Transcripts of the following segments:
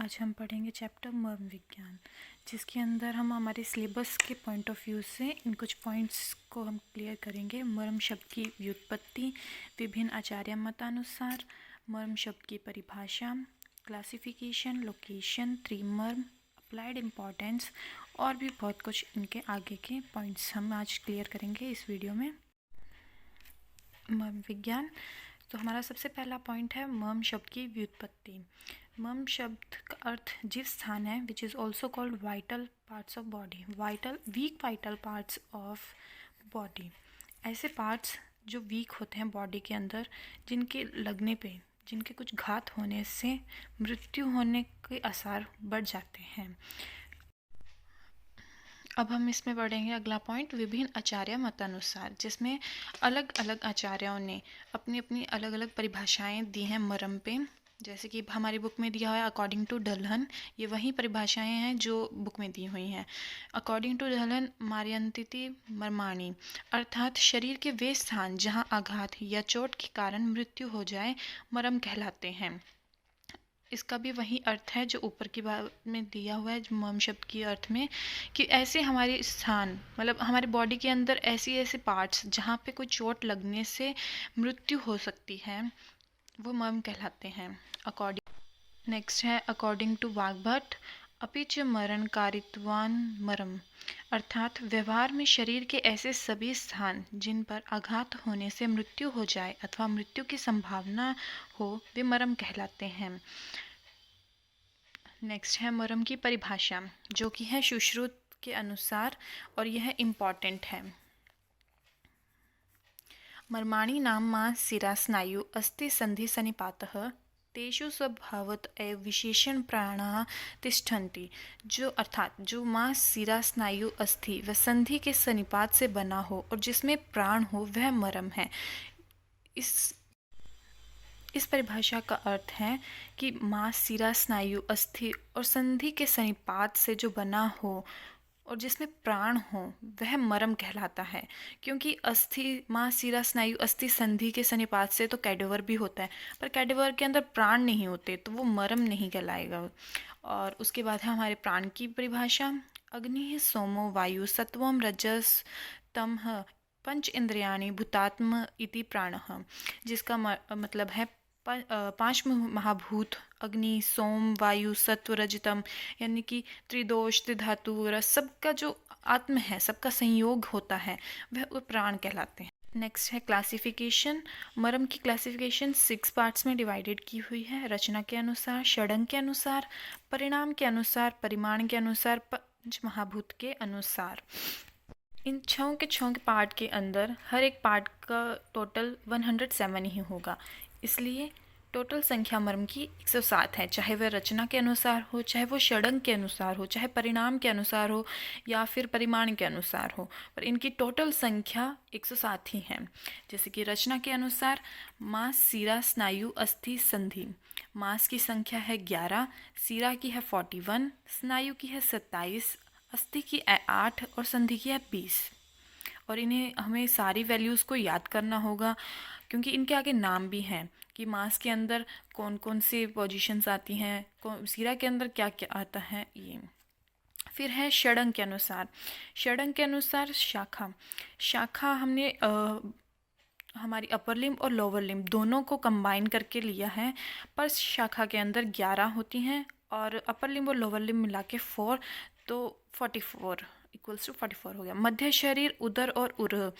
आज हम पढ़ेंगे चैप्टर मर्म विज्ञान, जिसके अंदर हम हमारे सिलेबस के पॉइंट ऑफ व्यू से इन कुछ पॉइंट्स को हम क्लियर करेंगे। मर्म शब्द की व्युत्पत्ति, विभिन्न आचार्य मतानुसार, मर्म शब्द की परिभाषा, क्लासिफिकेशन, लोकेशन, त्रिमर्म, अप्लाइड इम्पॉर्टेंस और भी बहुत कुछ इनके आगे के पॉइंट्स हम आज क्लियर करेंगे इस वीडियो में। मर्म विज्ञान, तो हमारा सबसे पहला पॉइंट है मर्म शब्द की व्युत्पत्ति। मर्म शब्द का अर्थ जीव स्थान है, which is also called vital parts of body, weak vital parts of body. ऐसे पार्ट्स जो वीक होते हैं बॉडी के अंदर, जिनके लगने पे, जिनके कुछ घात होने से मृत्यु होने के आसार बढ़ जाते हैं। अब हम इसमें पढ़ेंगे अगला पॉइंट, विभिन्न आचार्य मतानुसार, जिसमें अलग अलग आचार्यों ने अपनी अपनी अलग अलग परिभाषाएं दी हैं मर्म पे। जैसे कि हमारी बुक में दिया हुआ है अकॉर्डिंग टू डल्हन, ये वही परिभाषाएं हैं जो बुक में दी हुई हैं। अकॉर्डिंग टू डल्हन, मार्यंतिति मर्माणी, अर्थात शरीर के वे स्थान जहां आघात या चोट के कारण मृत्यु हो जाए, मर्म कहलाते हैं। इसका भी वही अर्थ है जो ऊपर की बात में दिया हुआ है मर्म शब्द की अर्थ में, कि ऐसे हमारे स्थान, मतलब हमारे बॉडी के अंदर ऐसे पार्ट्स जहाँ पे कोई चोट लगने से मृत्यु हो सकती है, वो मर्म कहलाते हैं। नेक्स्ट है अकॉर्डिंग टू वाग्भट, अपिच मरणकारित्वान मर्म, अर्थात व्यवहार में शरीर के ऐसे सभी स्थान जिन पर आघात होने से मृत्यु हो जाए अथवा मृत्यु की संभावना हो, वे मर्म कहलाते हैं। नेक्स्ट है मर्म की परिभाषा, जो कि है सुश्रुत के अनुसार, और यह इम्पॉर्टेंट है। मर्माणि नाम मा शिरा स्नायु अस्ति संधि सन्निपातः तेषु स्वभावत एव विशेषण प्राणाः तिष्ठन्ति, जो अर्थात जो मांस शिरा स्नायु अस्थि व संधि के सन्निपात से बना हो और जिसमें प्राण हो, वह मर्म है। इस परिभाषा का अर्थ है कि मांस शिरा स्नायु अस्थि और संधि के सन्निपात से जो बना हो और जिसमें प्राण हो, वह मर्म कहलाता है। क्योंकि अस्थि, मांस शिरा स्नायु अस्थि संधि के सन्निपात से तो कैडेवर भी होता है, पर कैडेवर के अंदर प्राण नहीं होते, तो वो मर्म नहीं कहलाएगा। और उसके बाद है हमारे प्राण की परिभाषा, अग्नि सोमो वायु सत्वम रजस तमः पंच इंद्रियाणि भूतात्म इति प्राणः, जिसका मतलब है पांच महाभूत अग्नि, सोम, वायु, सत्व, रजतम, यानी कि त्रिदोष, त्रिधातु, रस, सबका जो आत्म है, सबका संयोग होता है, वह प्राण कहलाते हैं। नेक्स्ट है क्लासिफिकेशन। मर्म की क्लासिफिकेशन 6 पार्ट्स में डिवाइडेड की हुई है, रचना के अनुसार, षडंग के अनुसार, परिणाम के अनुसार, परिमाण के अनुसार, पंच महाभूत के अनुसार। इन छः के पार्ट के अंदर हर एक पार्ट का टोटल 107 ही होगा, इसलिए टोटल संख्या मर्म की 107 है। चाहे वह रचना के अनुसार हो, चाहे वो षडंग के अनुसार हो, चाहे परिणाम के अनुसार हो, या फिर परिमाण के अनुसार हो, पर इनकी टोटल संख्या 107 ही है। जैसे कि रचना के अनुसार, मांस शिरा स्नायु अस्थि संधि, मांस की संख्या है 11, शिरा की है 41, स्नायु की है 27, अस्थि की 8 और संधि की है 20। और इन्हें हमें सारी वैल्यूज़ को याद करना होगा, क्योंकि इनके आगे नाम भी हैं कि मास के अंदर कौन कौन से पोजीशंस आती हैं, शिरा के अंदर क्या क्या आता है ये। फिर है षडंग के अनुसार। षडंग के अनुसार शाखा हमने हमारी अपर लिम्ब और लोअर लिम्ब दोनों को कंबाइन करके लिया है, पर शाखा के अंदर 11 होती हैं और अपर लिम्ब और लोअर लिम्ब मिला के 4, तो 44 इक्वल्स टू 44 हो गया। मध्य शरीर, उदर और उरह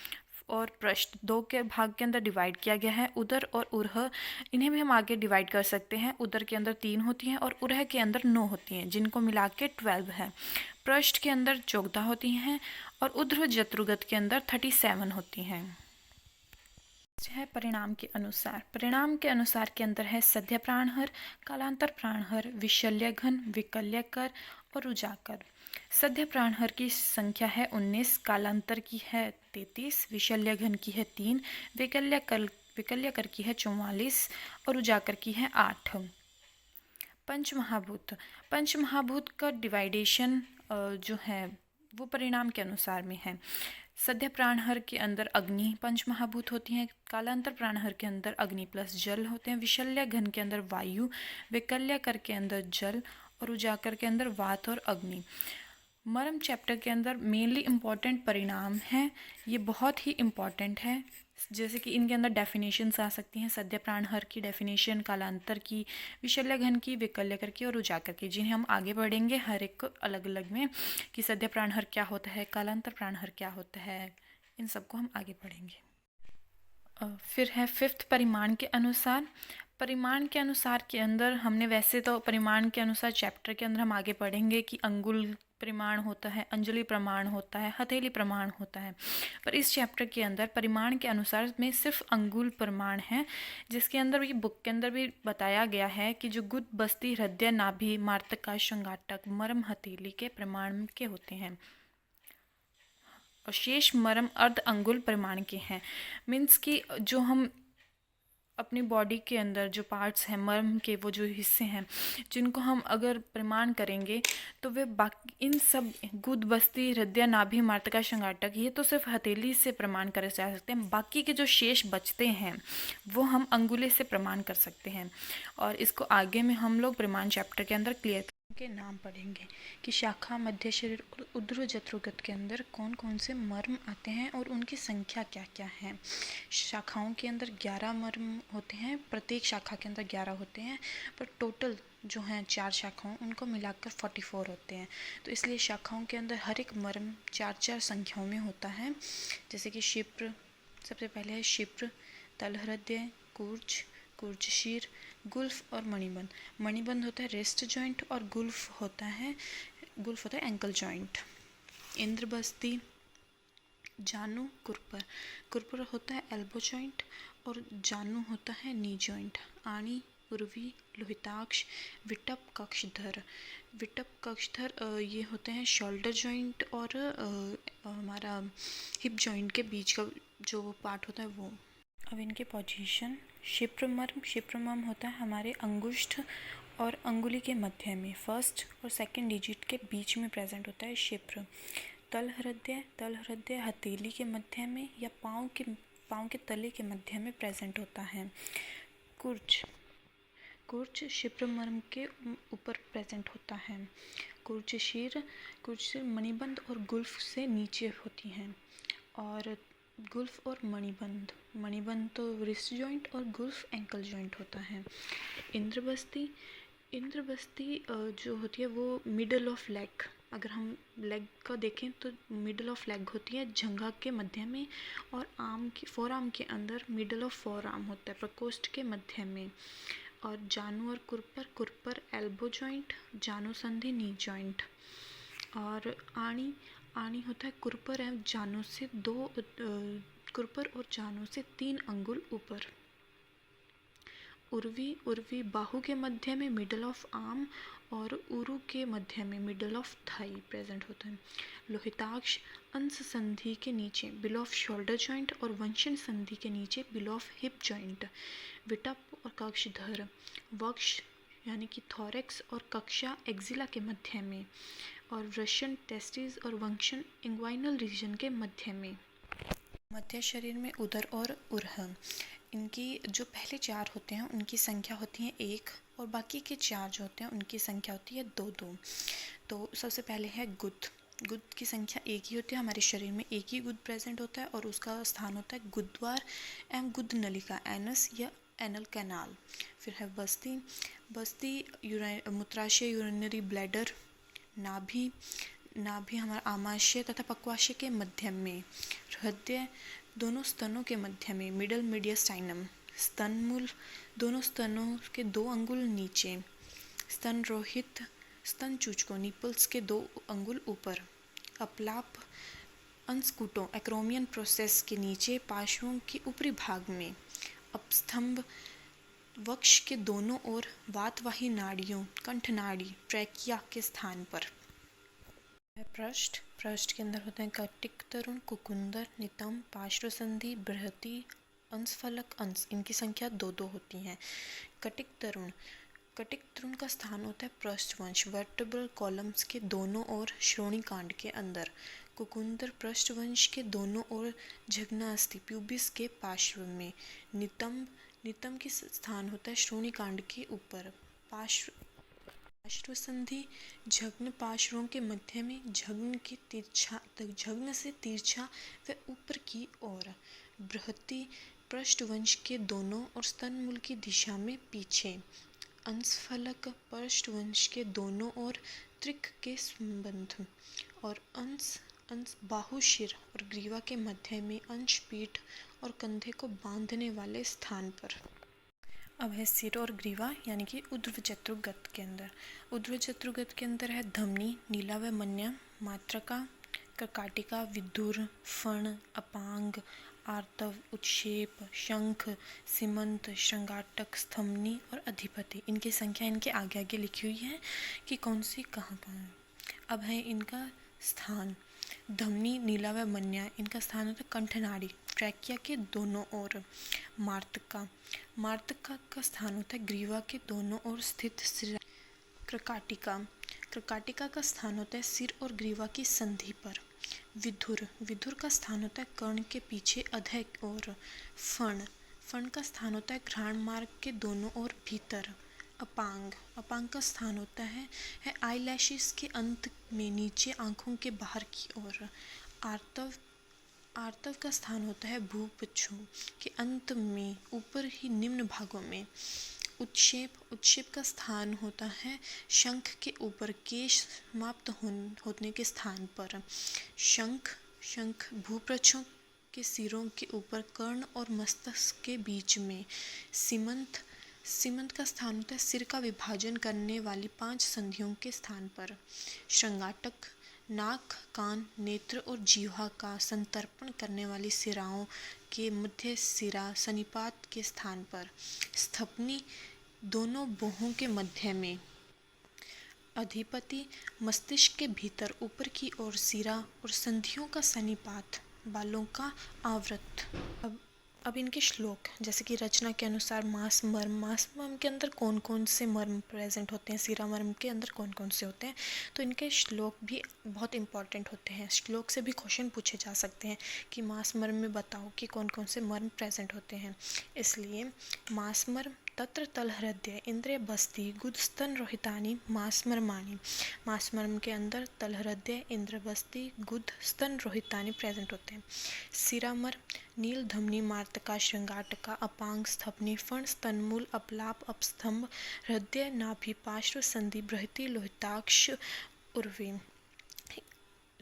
और पृष्ठ 2 के भाग के अंदर डिवाइड किया गया है। उदर और उरह, इन्हें भी हम आगे डिवाइड कर सकते हैं। उदर के अंदर 3 होती हैं और उरह के अंदर 9 होती हैं, जिनको मिला के 12 है। पृष्ठ के अंदर 14 होती हैं और उर्ध्व जत्रुगत के अंदर 37 होती हैं। है परिणाम के अनुसार। परिणाम के अनुसार के अंदर है सद्य प्राणहर, कालांतर प्राणहर, विशल्यघन, विकल्यकर और उजाकर। सद्य प्राणहर की संख्या है 19, कालांतर की है 33, विशल्यघन की है 3, विकल्यकर की है 44 और उजाकर की है 8। पंचमहाभूत का डिवाइडेशन जो है वो परिणाम के अनुसार में है। सद्य प्राणहर के अंदर अग्नि पंचमहाभूत होती हैं, कालांतर प्राणहर के अंदर अग्नि प्लस जल होते हैं, विशल्य घन के अंदर वायु, विकल्यकर के अंदर जल और उजागर के अंदर वात और अग्नि। मर्म चैप्टर के अंदर मेनली इम्पॉर्टेंट परिणाम हैं, ये बहुत ही इम्पॉर्टेंट है। जैसे कि इनके अंदर डेफिनेशंस आ सकती हैं, सद्य प्राणहर की डेफिनेशन, कालांतर की, विशल्य घन की, विकल्यकर की और उजागर की, जिन्हें हम आगे बढ़ेंगे हर एक को अलग अलग में कि सद्य प्राणहर क्या होता है, कालांतर प्राणहर क्या होता है, इन सबको हम आगे पढ़ेंगे। फिर है फिफ्थ परिमाण के अनुसार। परिमाण के अनुसार के अंदर हमने वैसे तो परिमाण के अनुसार चैप्टर के अंदर हम आगे पढ़ेंगे कि अंगुल परिमाण होता है, अंजलि प्रमाण होता है, हथेली प्रमाण होता है, पर इस चैप्टर के अंदर परिमाण के अनुसार में सिर्फ अंगुल प्रमाण है, जिसके अंदर ये बुक के अंदर भी बताया गया है कि जो गुद, बस्ती, हृदय, नाभि, मार्तका, शंगाटक, मर्म, हथेली के प्रमाण के होते हैं और शेष मर्म अर्ध अंगुल परिमाण के हैं। मीन्स कि जो हम अपनी बॉडी के अंदर जो पार्ट्स हैं मर्म के, वो जो हिस्से हैं जिनको हम अगर प्रमाण करेंगे तो वे बाकी इन सब गुद, बस्ती, हृदय, नाभि, मार्तका, शंगाटक, ये तो सिर्फ हथेली से प्रमाण करे जा सकते हैं। बाकी के जो शेष बचते हैं वो हम अंगुले से प्रमाण कर सकते हैं और इसको आगे में हम लोग प्रमाण चैप्टर के अंदर क्लियर के नाम पढ़ेंगे कि शाखा, मध्य शरीर और उद्र जत्रुगत के अंदर कौन कौन से मर्म आते हैं और उनकी संख्या क्या क्या है। शाखाओं के अंदर 11 मर्म होते हैं, प्रत्येक शाखा के अंदर 11 होते हैं, पर टोटल जो हैं 4 शाखाओं उनको मिलाकर 44 होते हैं। तो इसलिए शाखाओं के अंदर हर एक मर्म 4-4 संख्याओं में होता है। जैसे कि शिप्र, सबसे पहले है शिप्र, तलहृदय, कूर्च, कूर्चशीर, गुल्फ और मणिबंध। मणिबंध होता है रिस्ट जॉइंट और गुल्फ होता है एंकल जॉइंट। इंद्रबस्ती, जानू, कुरपर। कुरपर होता है एल्बो जॉइंट और जानू होता है नी जॉइंट। आणी, उर्वी, लोहिताक्ष, विटप, कक्षधर। विटप, कक्षधर ये होते हैं शोल्डर जॉइंट और हमारा हिप जॉइंट के बीच का जो पार्ट होता है वो। अब इनके पोजीशन, शिप्रमर्म होता है हमारे अंगुष्ठ और अंगुली के मध्य में, फर्स्ट और सेकंड डिजिट के बीच में प्रेजेंट होता है शिप्र। तल हृदय हथेली के मध्य में या पाँव के तले के मध्य में प्रेजेंट होता है। कुर्च शिप्रमर्म के ऊपर प्रेजेंट होता है। कुर्चशीर मणिबंध और गुल्फ से नीचे होती हैं। और गुल्फ और मणिबंध तो रिस्ट जॉइंट और गुल्फ एंकल जॉइंट होता है। इंद्रबस्ती जो होती है वो मिडल ऑफ लेग, अगर हम लेग का देखें तो मिडल ऑफ लेग होती है जंघा के मध्य में, और फोर आर्म के अंदर मिडल ऑफ फोर आर्म होता है प्रकोष्ठ के मध्य में। और जानू और कुरपर एल्बो जॉइंट, जानू संधि नी जॉइंट। और आणी होता है कुरपर एवं जानू से कुरपर और जानू से 3 अंगुल ऊपर। उर्वी बाहु के मध्य में मिडल ऑफ आर्म और उरु के मध्य में मिडल ऑफ थाई प्रेजेंट होता है। लोहिताक्ष अंश संधि के नीचे बिलो ऑफ शोल्डर जॉइंट और वंशन संधि के नीचे बिलो ऑफ हिप जॉइंट। विटप और कक्षधर वक्ष यानी कि थोरेक्स और कक्षा एक्जिला के मध्य में, और वृषण टेस्टिस और वंशन इंग्वाइनल रीजन के मध्य में। मध्य शरीर में उदर और उरह, इनकी जो पहले 4 होते हैं उनकी संख्या होती है 1 और बाकी के 4 जो होते हैं उनकी संख्या होती है 2-2। तो सबसे पहले है गुद की संख्या 1 ही होती है, हमारे शरीर में एक ही गुद प्रेजेंट होता है और उसका स्थान होता है गुद्वार एवं गुद नलिका, एनस या एनल कैनाल। फिर है बस्ती मूत्राशय यूरिनरी ब्लैडर। नाभि हमारा आमाशय तथा पक्वाशय के मध्य में। हृदय दोनों स्तनों के मध्य में, मिडल मीडियस्टाइनम। स्तनमूल दोनों स्तनों के 2 अंगुल नीचे। स्तन रोहित स्तन चूचकों निपल्स के 2 अंगुल ऊपर। अपलाप अंस्कुटों एक्रोमियन प्रोसेस के नीचे पार्श्वों के ऊपरी भाग में। अपस्तंभ वक्ष के दोनों ओर वातवाही नाड़ियों कंठ नाड़ी ट्रैकिया के स्थान पर। पृष्ठ के अंदर होते हैं कटिक तरुण, कुकुंदर, नितंब, पार्श्व संधि, बृहति, अंशफलक अंश, इनकी संख्या 2-2 होती हैं। कटिक तरुण का स्थान होता है पृष्ठवंश वर्टेब्रल कॉलम्स के दोनों ओर श्रोणी कांड के अंदर। कुकुंदर पृष्ठवंश के दोनों ओर झगना अस्थि प्यूबिस के पार्श्व में। नितंब की स्थान होता है श्रोणी कांड के ऊपर पार्श्व पार्श्व संधि झग्न पार्श्वों के मध्य में, झग्न से तिरछा व ऊपर की ओर। बृहति पृष्ठवंश के दोनों और स्तनमूल की दिशा में पीछे। अंशफलक पृष्ठवंश के दोनों ओर त्रिक के संबंध। और अंश बाहु शिर और ग्रीवा के मध्य में, अंश पीठ और कंधे को बांधने वाले स्थान पर। अब है सिर और ग्रीवा यानी कि ऊर्ध्व चतुर्गत के अंदर। ऊर्ध्व चतुर्गत के अंदर है धमनी, नीला व मन्या, मात्रका, कर्काटिका, विधुर, फण, अपांग, आर्तव, उत्क्षेप, शंख, सीमंत, श्रृंगाटक, स्थमनी और अधिपति। इनकी संख्या इनके आगे आगे लिखी हुई है कि कौन सी कहाँ कहाँ है। अब है इनका स्थान। धमनी, नीला व मन्या, इनका स्थान होता है कंठनाड़ी, ट्रैकिया के दोनों ओर। मार्तका का स्थान होता है ग्रीवा के दोनों ओर स्थित सिरा। कर्काटिका का स्थान होता है सिर और ग्रीवा की संधि पर। विधुर का स्थान होता है कर्ण के पीछे अधः ओर। फण का स्थान होता है घ्राण मार्ग के दोनों ओर भीतर। अपांग का स्थान होता है आईलैशेस के अंत में नीचे, आंखों के बाहर की ओर। आर्तव का स्थान होता है भूपक्षों के अंत में, ऊपर ही निम्न भागों में। उत्क्षेप का स्थान होता है शंख के ऊपर, केश समाप्त होने के स्थान पर। शंख भूपक्षों के सिरों के ऊपर, कर्ण और मस्तक के बीच में। सीमंत का स्थान होता है सिर का विभाजन करने वाली 5 संधियों के स्थान पर। श्रृंगाटक नाक, कान, नेत्र और जीवा का संतर्पण करने वाली सिराओं के मध्य सिरा सन्निपात के स्थान पर। स्थपनी दोनों बाहों के मध्य में। अधिपति मस्तिष्क के भीतर ऊपर की ओर, सिरा और संधियों का सन्निपात, बालों का आवृत। अब इनके श्लोक, जैसे कि रचना के अनुसार मास मर्म के अंदर कौन कौन से मर्म प्रेजेंट होते हैं, सिरा मर्म के अंदर कौन कौन से होते हैं, तो इनके श्लोक भी बहुत इंपॉर्टेंट होते हैं। श्लोक से भी क्वेश्चन पूछे जा सकते हैं कि मास मर्म में बताओ कि कौन कौन से मर्म प्रेजेंट होते हैं। इसलिए मास मर्म तत्र तल हृदय इंद्रिय बस्ती गुद स्तन रोहितानी मास मर्माणी। मास मर्म के अंदर तल हृदय, इंद्र बस्ती, गुद, स्तन रोहितानी प्रेजेंट होते हैं। सिरा मर्म नील धमनी, मार्तका, श्रृंगाटका, अपांग, स्थपनी, फण, स्तनमूल, अपलाप, अपस्तंभ, हृदय, नाभि, पार्श्व संधि, बृहति, लोहिताक्ष, उर्वी।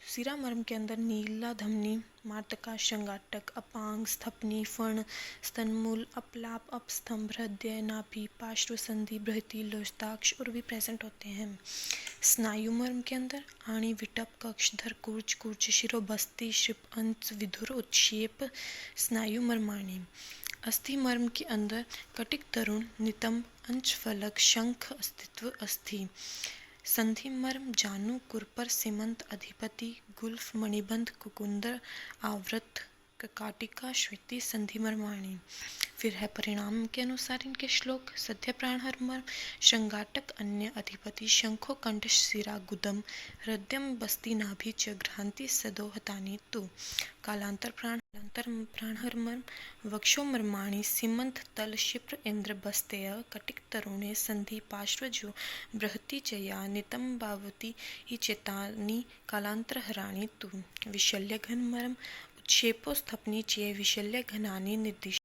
सिरा मर्म के अंदर नीला धमनी, मार्तका, श्रृंगाटक, अपांग, स्थपनी, फण, स्तनमूल, अपलाप, अपस्तंभ, हृदय, नाभि, पार्श्व संधि, बृहति, लोहिताक्ष और भी प्रेजेंट होते हैं। स्नायु मर्म के अंदर आणी, विटप, कक्षधर, कुर्च, शिरो, बस्ती, श्रिप, अंश, विधुर, उत्क्षेप, स्नायु मर्माणी। अस्थि मर्म के अंदर कटिक, तरुण, नितंब, अंशफलक, शंख, अस्तित्व, अस्थि। संधि मर्म जानु, कुरपर, सीमंत, अधिपति, गुल्फ, मणिबंध, कुकुंदर, आवृत, कर्काटिका, श्वेति, संधि मर्माणी। फिर है परिणाम के अनुसार इनके श्लोक। सद्य प्राणहर मर्म श्रृंगाटक, अन्य, अधिपति, शंखो, कंठ, सिरा, गुदम, हृदयम, बस्ती, नाभि च घ्रांति सदोहतानि तु। कालांतर प्राणहर मर्म वक्षो मर्माणि, सीमंत, तल, शिप्र, इंद्र, बस्तेय, कटिक, तरुणे, संधि, पार्श्वजो, बृहति च या नितंबावती ही चेतानि कालांतरहराणि तु। विशल्यघन मर्म उत्क्षेपो, स्थपनी चे विशल्यघनानि निर्दिश।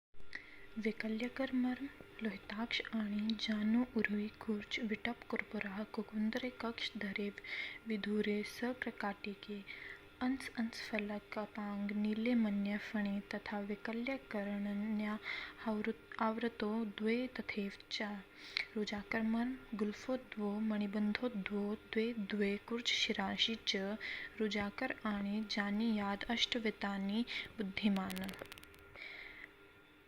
वैकल्यकर मर्म लोहिताक्ष, आणी, जानु, उर्वी, कुर्च, विटप, कुरपुरा, कुकुंदरे, कक्ष धरे, विधुरे, सकर्काटिके, अंशफलक, अपांग, नीले, मन्य, फणे तथा वैकल्यकरण्या आवृतो द्वे तथैव च। रुजाकर मर्म गुल्फो द्वो, मणिबंधो द्वे द्वे, कुर्च, शिरांशि च। रुजाकर, आणी, जानी, याद, अष्टवितानि, बुद्धिमान।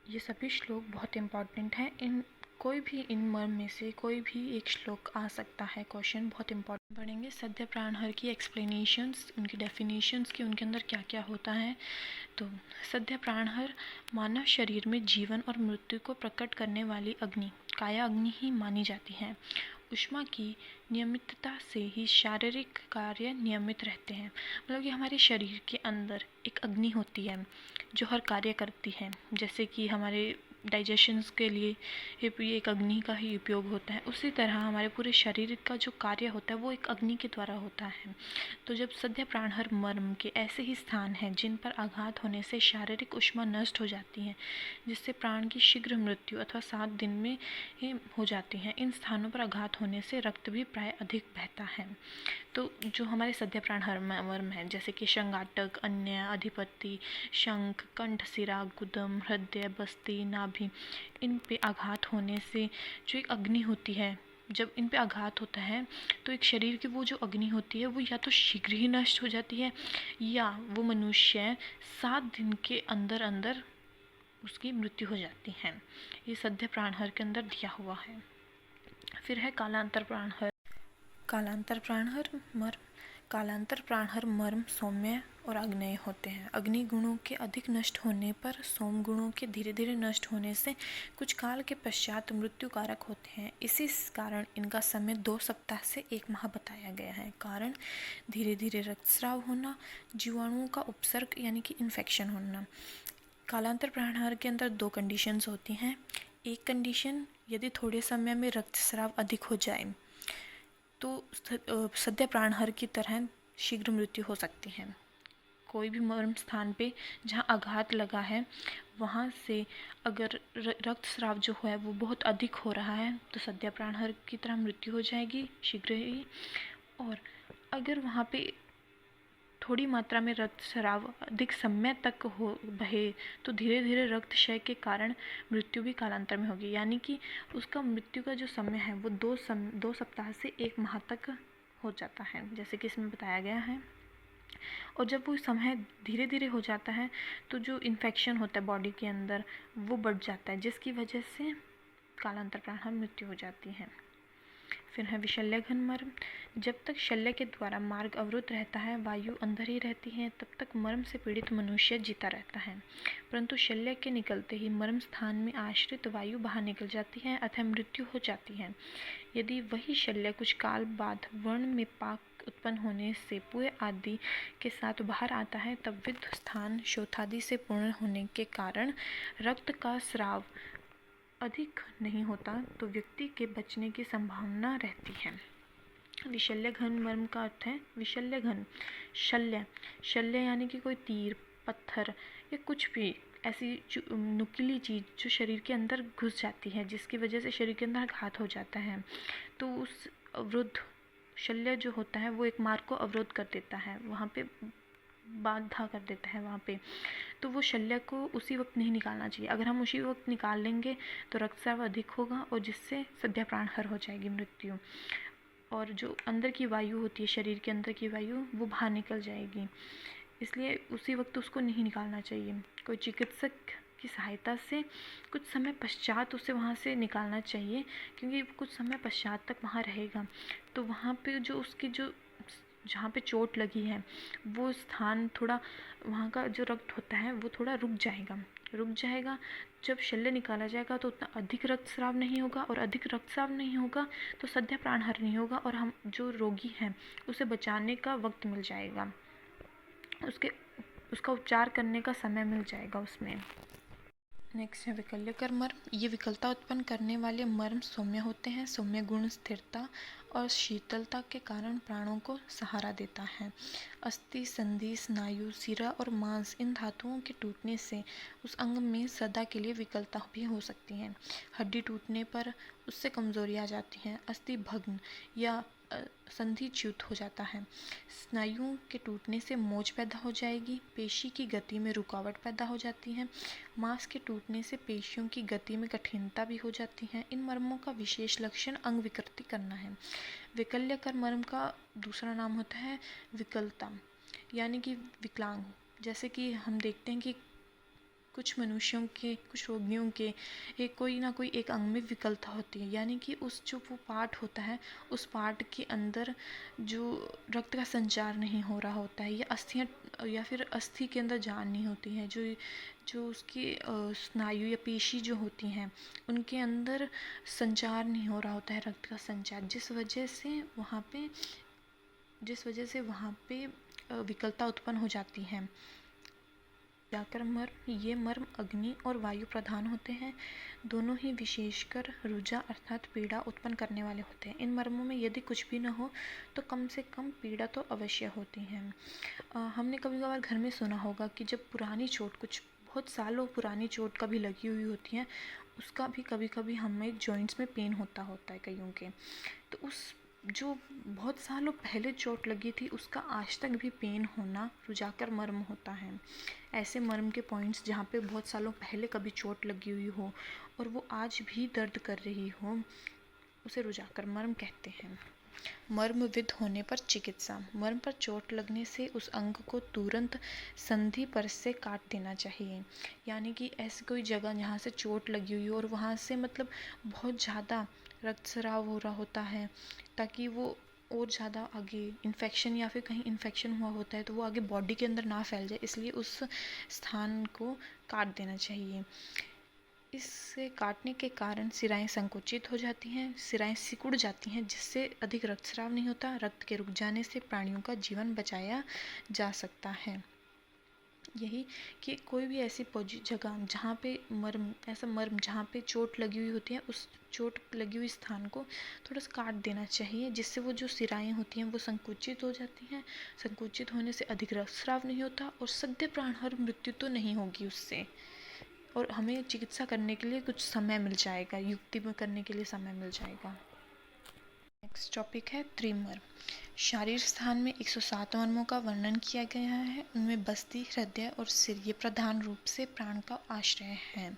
ये सभी श्लोक बहुत इंपॉर्टेंट हैं। कोई भी इन मर्म में से कोई भी एक श्लोक आ सकता है, क्वेश्चन बहुत इंपॉर्टेंट पढ़ेंगे। सद्य प्राणहर की एक्सप्लेनेशंस, उनकी डेफिनेशंस कि उनके अंदर क्या क्या होता है। तो सद्य प्राणहर मानव शरीर में जीवन और मृत्यु को प्रकट करने वाली अग्नि, काया अग्नि ही मानी जाती है। ऊष्मा की नियमितता से ही शारीरिक कार्य नियमित रहते हैं। मतलब कि हमारे शरीर के अंदर एक अग्नि होती है जो हर कार्य करती है। जैसे कि हमारे डाइजेशंस के लिए ये एक अग्नि का ही उपयोग होता है। उसी तरह हमारे पूरे शरीर का जो कार्य होता है वो एक अग्नि के द्वारा होता है। तो जब सद्य प्राणहर मर्म के ऐसे ही स्थान हैं जिन पर आघात होने से शारीरिक ऊष्मा नष्ट हो जाती है, जिससे प्राण की शीघ्र मृत्यु अथवा 7 दिन में ही हो जाती है, इन स्थानों पर आघात होने से रक्त भी प्राय अधिक बहता है। तो जो हमारे सद्य प्राणहर मर्म है, जैसे कि शंगाटक, अन्य, अधिपति, शंख, कंठ, सिरा, गुदम, हृदय, बस्ती, नाभि, इन पे आघात होने से जो एक अग्नि होती है, जब इन पे आघात होता है तो एक शरीर की वो जो अग्नि होती है वो या तो शीघ्र ही नष्ट हो जाती है, या वो मनुष्य 7 दिन के अंदर अंदर उसकी मृत्यु हो जाती है। ये सद्य प्राणहर के अंदर दिया हुआ है। फिर है कालांतर प्राणहर। कालांतर प्राणहर मर्म। कालांतर प्राणहर मर्म सौम्य और आग्नेय होते हैं। अग्नि गुणों के अधिक नष्ट होने पर सोम गुणों के धीरे धीरे नष्ट होने से कुछ काल के पश्चात मृत्यु कारक होते हैं। इसी कारण इनका समय 2 सप्ताह से 1 माह बताया गया है। कारण धीरे धीरे रक्तस्राव होना, जीवाणुओं का उपसर्ग यानी कि इन्फेक्शन होना। कालांतर प्राणहर के अंदर 2 कंडीशंस होती हैं। एक कंडीशन, यदि थोड़े समय में रक्तस्राव अधिक हो जाए तो सद्य प्राणहर की तरह शीघ्र मृत्यु हो सकती है। कोई भी मर्म स्थान पे जहाँ आघात लगा है वहाँ से अगर रक्तस्राव जो है वो बहुत अधिक हो रहा है तो सद्य प्राणहर की तरह मृत्यु हो जाएगी शीघ्र ही। और अगर वहाँ पे थोड़ी मात्रा में रक्तस्राव अधिक समय तक हो बहे तो धीरे धीरे रक्तक्षय के कारण मृत्यु भी कालांतर में होगी, यानी कि उसका मृत्यु का जो समय है वो 2 सप्ताह से 1 माह तक हो जाता है, जैसे कि इसमें बताया गया है। और जब वो समय धीरे धीरे हो जाता है तो जो इन्फेक्शन होता है बॉडी के अंदर वो बढ़ जाता है, जिसकी वजह से कालांतर प्राणहर मृत्यु हो जाती है। फिर है विशल्य घन मर्म। जब तक शल्य के द्वारा मार्ग अवरुद्ध रहता है, वायु अंदर ही रहती है, तब तक मर्म से पीड़ित मनुष्य जीता रहता है। परंतु शल्य के निकलते ही मर्म स्थान में आश्रित वायु बाहर निकल जाती है अतः मृत्यु हो जाती है। यदि वही शल्य कुछ काल बाद वर्ण में पाक उत्पन्न होने से पुए आदि के साथ बाहर आता है, तब विद्ध स्थान शोथादि से पूर्ण होने के कारण रक्त का स्राव अधिक नहीं होता तो व्यक्ति के बचने की संभावना रहती है। विशल्य घन मर्म का अर्थ है विशल्य घन। शल्य, शल्य यानी कि कोई तीर, पत्थर या कुछ भी ऐसी नुकीली चीज़ जो शरीर के अंदर घुस जाती है, जिसकी वजह से शरीर के अंदर घात हो जाता है, तो उस अवरुद्ध शल्य जो होता है वो एक मार्ग को अवरोध कर देता है, वहाँ पे बाधा कर देता है वहाँ पे। तो वो शल्य को उसी वक्त नहीं निकालना चाहिए। अगर हम उसी वक्त निकाल लेंगे तो रक्तस्राव अधिक होगा और जिससे सद्य प्राणहर हो जाएगी मृत्यु। और जो अंदर की वायु होती है, शरीर के अंदर की वायु, वो बाहर निकल जाएगी, इसलिए उसी वक्त उसको नहीं निकालना चाहिए। कोई चिकित्सक की सहायता से कुछ समय पश्चात उसे वहाँ से निकालना चाहिए, क्योंकि कुछ समय पश्चात तक वहाँ रहेगा तो वहाँ पे जो उसकी जो जहाँ पे चोट लगी है वो स्थान थोड़ा, वहाँ का जो रक्त होता है वो थोड़ा रुक जाएगा। जब शल्य निकाला जाएगा तो उतना अधिक रक्तस्राव नहीं होगा, और अधिक रक्तस्राव नहीं होगा तो सद्य प्राणहर नहीं होगा, और हम जो रोगी हैं उसे बचाने का वक्त मिल जाएगा, उसका उपचार करने का समय मिल जाएगा उसमें। नेक्स्ट है विकल्यकर मर्म। ये विकलता उत्पन्न करने वाले मर्म सौम्य होते हैं। सौम्य गुण स्थिरता और शीतलता के कारण प्राणों को सहारा देता है। अस्थि, संधि, स्नायु, सिरा और मांस, इन धातुओं के टूटने से उस अंग में सदा के लिए विकलता भी हो सकती है। हड्डी टूटने पर उससे कमजोरी आ जाती है। अस्थि भग्न या संधि च्युत हो जाता है। स्नायुओं के टूटने से मोच पैदा हो जाएगी। पेशी की गति में रुकावट पैदा हो जाती है। मांस के टूटने से पेशियों की गति में कठिनता भी हो जाती है। इन मर्मों का विशेष लक्षण अंग विकृति करना है। विकल्यकर मर्म का दूसरा नाम होता है विकलता, यानी कि विकलांग। जैसे कि हम देखते हैं कि कुछ मनुष्यों के, कुछ रोगियों के कोई ना कोई एक अंग में विकलता होती है, यानी कि उस जो वो पार्ट होता है उस पार्ट के अंदर जो रक्त का संचार नहीं हो रहा होता है, या अस्थियाँ या फिर अस्थि के अंदर जान नहीं होती है, जो जो उसकी स्नायु या पेशी जो होती हैं उनके अंदर संचार नहीं हो रहा होता है रक्त का संचार, जिस वजह से वहाँ पे विकलता उत्पन्न हो जाती है। जाकर मर्म, ये मर्म अग्नि और वायु प्रधान होते हैं। दोनों ही विशेषकर रुजा अर्थात पीड़ा उत्पन्न करने वाले होते हैं। इन मर्मों में यदि कुछ भी न हो तो कम से कम पीड़ा तो अवश्य होती है। हमने कभी कभार घर में सुना होगा कि जब पुरानी चोट, कुछ बहुत सालों पुरानी चोट कभी लगी हुई होती है, उसका भी कभी कभी हमें जॉइंट्स में पेन होता है कईयों के। तो उस जो बहुत सालों पहले चोट लगी थी उसका आज तक भी पेन होना रुजाकर मर्म होता है। ऐसे मर्म के पॉइंट्स जहाँ पे बहुत सालों पहले कभी चोट लगी हुई हो और वो आज भी दर्द कर रही हो, उसे रुजाकर मर्म कहते हैं। मर्मविद होने पर चिकित्सा। मर्म पर चोट लगने से उस अंग को तुरंत संधि पर से काट देना चाहिए। यानी कि ऐसी कोई जगह जहाँ से चोट लगी हुई हो और वहाँ से मतलब बहुत ज़्यादा रक्तस्राव हो रहा होता है, ताकि वो और ज़्यादा आगे इन्फेक्शन या फिर कहीं इन्फेक्शन हुआ होता है तो वो आगे बॉडी के अंदर ना फैल जाए, इसलिए उस स्थान को काट देना चाहिए। इससे काटने के कारण सिराएं संकुचित हो जाती हैं, सिराएं सिकुड़ जाती हैं, जिससे अधिक रक्तस्राव नहीं होता। रक्त के रुक जाने से प्राणियों का जीवन बचाया जा सकता है। यही कि कोई भी ऐसी जगह जहाँ पे मर्म जहाँ पे चोट लगी हुई होती है, उस चोट लगी हुई स्थान को थोड़ा सा काट देना चाहिए, जिससे वो जो सिराएं होती हैं वो संकुचित हो जाती हैं। संकुचित होने से अधिक रक्तस्राव नहीं होता और सद्य प्राणहर मृत्यु तो नहीं होगी उससे, और हमें चिकित्सा करने के लिए कुछ समय मिल जाएगा, युक्ति में करने के लिए समय मिल जाएगा। नेक्स्ट टॉपिक है त्रिमर्म। शारीर स्थान में 107 मर्मों का वर्णन किया गया है। उनमें बस्ती, हृदय और सिर ये प्रधान रूप से प्राण का आश्रय है।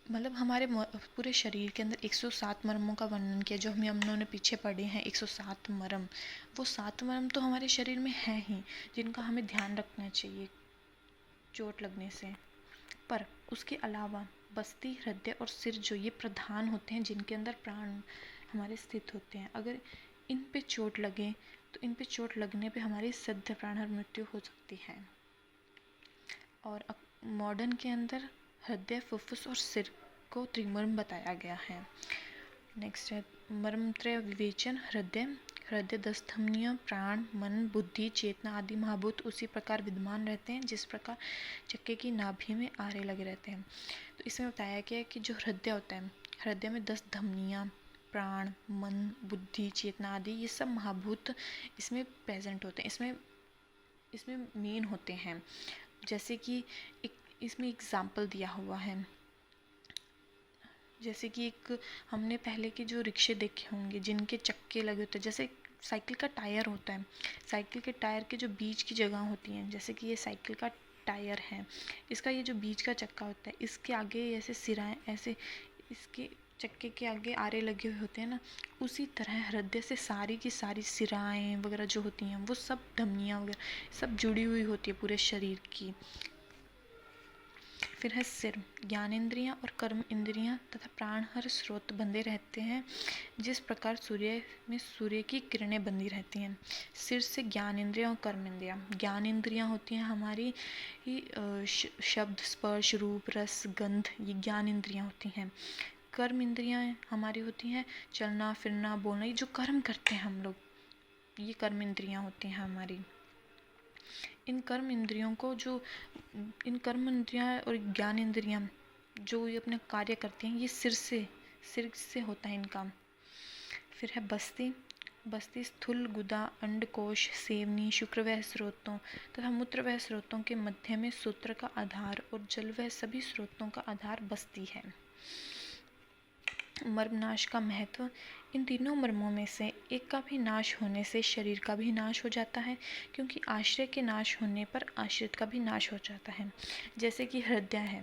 मतलब हमारे पूरे शरीर के अंदर 107 मर्मों का वर्णन किया, जो हम लोगों ने पीछे पढ़े हैं 107 मर्म। वो 7 मर्म तो हमारे शरीर में है ही, जिनका हमें ध्यान रखना चाहिए चोट लगने से। पर उसके अलावा बस्ती, हृदय और सिर जो ये प्रधान होते हैं, जिनके अंदर प्राण हमारे स्थित होते हैं, अगर इन पे चोट लगे तो इन पे चोट लगने पे हमारी सद्य प्राणहर मृत्यु हो सकती है। और मॉडर्न के अंदर हृदय, फुफ्फुस और सिर को त्रिमर्म बताया गया है। नेक्स्ट है मर्मत्रय विवेचन। हृदय 10 धमनियाँ, प्राण, मन, बुद्धि, चेतना आदि महाभूत उसी प्रकार विद्यमान रहते हैं जिस प्रकार चक्के की नाभि में आरे लगे रहते हैं। तो इसमें बताया गया है कि जो हृदय होता है, हृदय में 10 धमनियाँ, प्राण, मन, बुद्धि, चेतना आदि ये सब महाभूत इसमें प्रेजेंट होते हैं, इसमें मेन होते हैं। जैसे कि इसमें एग्जाम्पल दिया हुआ है, जैसे कि एक हमने पहले के जो रिक्शे देखे होंगे जिनके चक्के लगे होते हैं, जैसे साइकिल का टायर होता है, साइकिल के टायर के जो बीच की जगह होती हैं, जैसे कि ये साइकिल का टायर है, इसका ये जो बीच का चक्का होता है, इसके आगे ऐसे सिराएं, ऐसे इसके चक्के के आगे आरे लगे हुए होते हैं ना, उसी तरह हृदय से सारी की सारी सिराएं वगैरह जो होती हैं, वो सब धमनियाँ वगैरह सब जुड़ी हुई होती है पूरे शरीर की। फिर है सिर। ज्ञानेंद्रियाँ और कर्म इंद्रियाँ तथा प्राणहर स्रोत बंधे रहते हैं, जिस प्रकार सूर्य में सूर्य की किरणें बंधी रहती हैं। सिर से ज्ञानेंद्रियाँ और कर्म इंद्रियाँ। ज्ञानेंद्रियाँ होती हैं हमारी शब्द, स्पर्श, रूप, रस, गंध, ये ज्ञान इंद्रियाँ होती हैं। कर्म इंद्रियाँ हमारी होती हैं चलना फिरना बोलना, ये जो कर्म करते हैं हम लोग, ये कर्म इंद्रियाँ होती हैं हमारी। इन कर्म इंद्रियों और ज्ञान इंद्रियां जो ये अपना कार्य करती हैं, ये सिर से होता है इनका। फिर है बस्ती स्थूल गुदा, अंडकोश, सेवनी, शुक्रवह स्रोतों तथा मूत्रवह स्रोतों के मध्य में सूत्र का आधार और जलवह सभी स्रोतों का आधार बस्ती है। मर्मनाश का महत्व। इन तीनों मर्मों में से एक का भी नाश होने से शरीर का भी नाश हो जाता है, क्योंकि आश्रय के नाश होने पर आश्रित का भी नाश हो जाता है। जैसे कि हृदय है,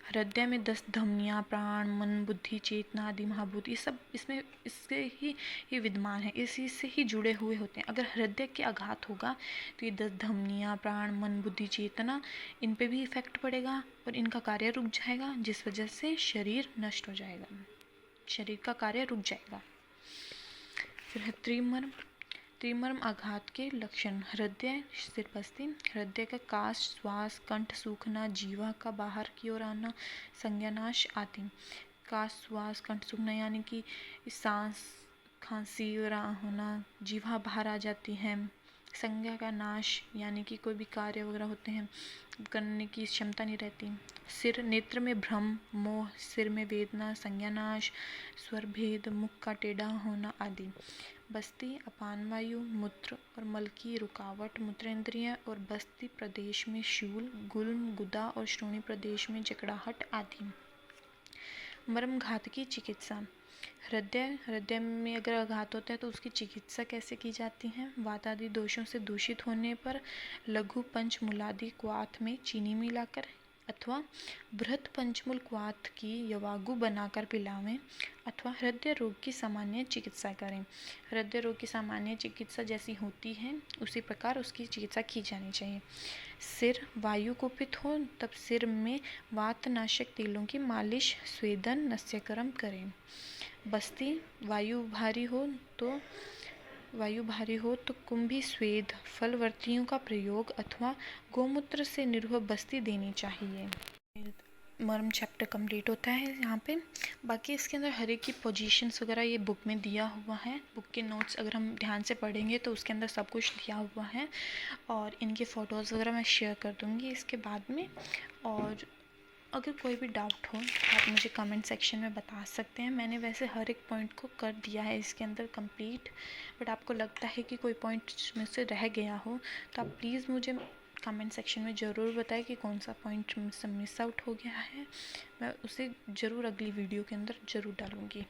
हृदय में 10 धमनियाँ, प्राण, मन, बुद्धि, चेतना आदि महाभूत ये सब इससे ही विद्यमान है, इसी से ही जुड़े हुए होते हैं। अगर हृदय के आघात होगा तो ये 10 धमनियाँ, प्राण, मन, बुद्धि, चेतना, इन पे भी इफेक्ट पड़ेगा और इनका कार्य रुक जाएगा, जिस वजह से शरीर नष्ट हो जाएगा, शरीर का कार्य रुक जाएगा। फिर है त्रिमर्म आघात के लक्षण। हृदय, सिर, बस्ती। हृदय का काश, श्वास, कंठ सूखना, जीवा का बाहर की ओर आना, संज्ञानाश आदि। काश, श्वास, कंठ सूखना यानी कि सांस, खांसी होना, जीवा बाहर आ जाती है, संज्ञा का नाश, यानी कि कोई भी कार्य वगैरह होते हैं करने की क्षमता नहीं रहती। सिर, नेत्र में भ्रम, मोह, सिर में वेदना, संज्ञा नाश, स्वर भेद, मुख का टेढ़ा होना आदि। बस्ती, अपान वायु, मूत्र और मल की रुकावट, मूत्रेंद्रिय और बस्ती प्रदेश में शूल, गुल्म, गुदा और श्रोणी प्रदेश में जकड़ाहट आदि। मर्म घात की चिकित्सा। हृदय में अगर आघात होता है तो उसकी चिकित्सा कैसे की जाती है? वात आदि दोषों से दूषित होने पर लघु पंचमूलादि क्वाथ में चीनी मिलाकर अथवा बृहत पंचमूल क्वाथ की यवागु बनाकर पिलावें, अथवा हृदय रोग की सामान्य चिकित्सा करें। हृदय रोग की सामान्य चिकित्सा जैसी होती है उसी प्रकार उसकी चिकित्सा की जानी चाहिए। सिर वायु कुपित हो तब सिर में वातनाशक तेलों की मालिश, स्वेदन, नस्यकर्म करें। बस्ती, वायु भारी हो तो कुंभी स्वेद, फलवर्तियों का प्रयोग अथवा गोमूत्र से निर्भर बस्ती देनी चाहिए। मर्म चैप्टर कंप्लीट होता है यहाँ पे। बाकी इसके अंदर हर एक की पोजीशंस वगैरह ये बुक में दिया हुआ है। बुक के नोट्स अगर हम ध्यान से पढ़ेंगे तो उसके अंदर सब कुछ दिया हुआ है, और इनके फ़ोटोज़ वगैरह मैं शेयर कर दूँगी इसके बाद में। और अगर कोई भी डाउट हो तो आप मुझे कमेंट सेक्शन में बता सकते हैं। मैंने वैसे हर एक पॉइंट को कर दिया है इसके अंदर कंप्लीट, बट आपको लगता है कि कोई पॉइंट में से रह गया हो तो आप प्लीज़ मुझे कमेंट सेक्शन में ज़रूर बताएं कि कौन सा पॉइंट मुझसे मिस आउट हो गया है। मैं उसे ज़रूर अगली वीडियो के अंदर ज़रूर डालूँगी।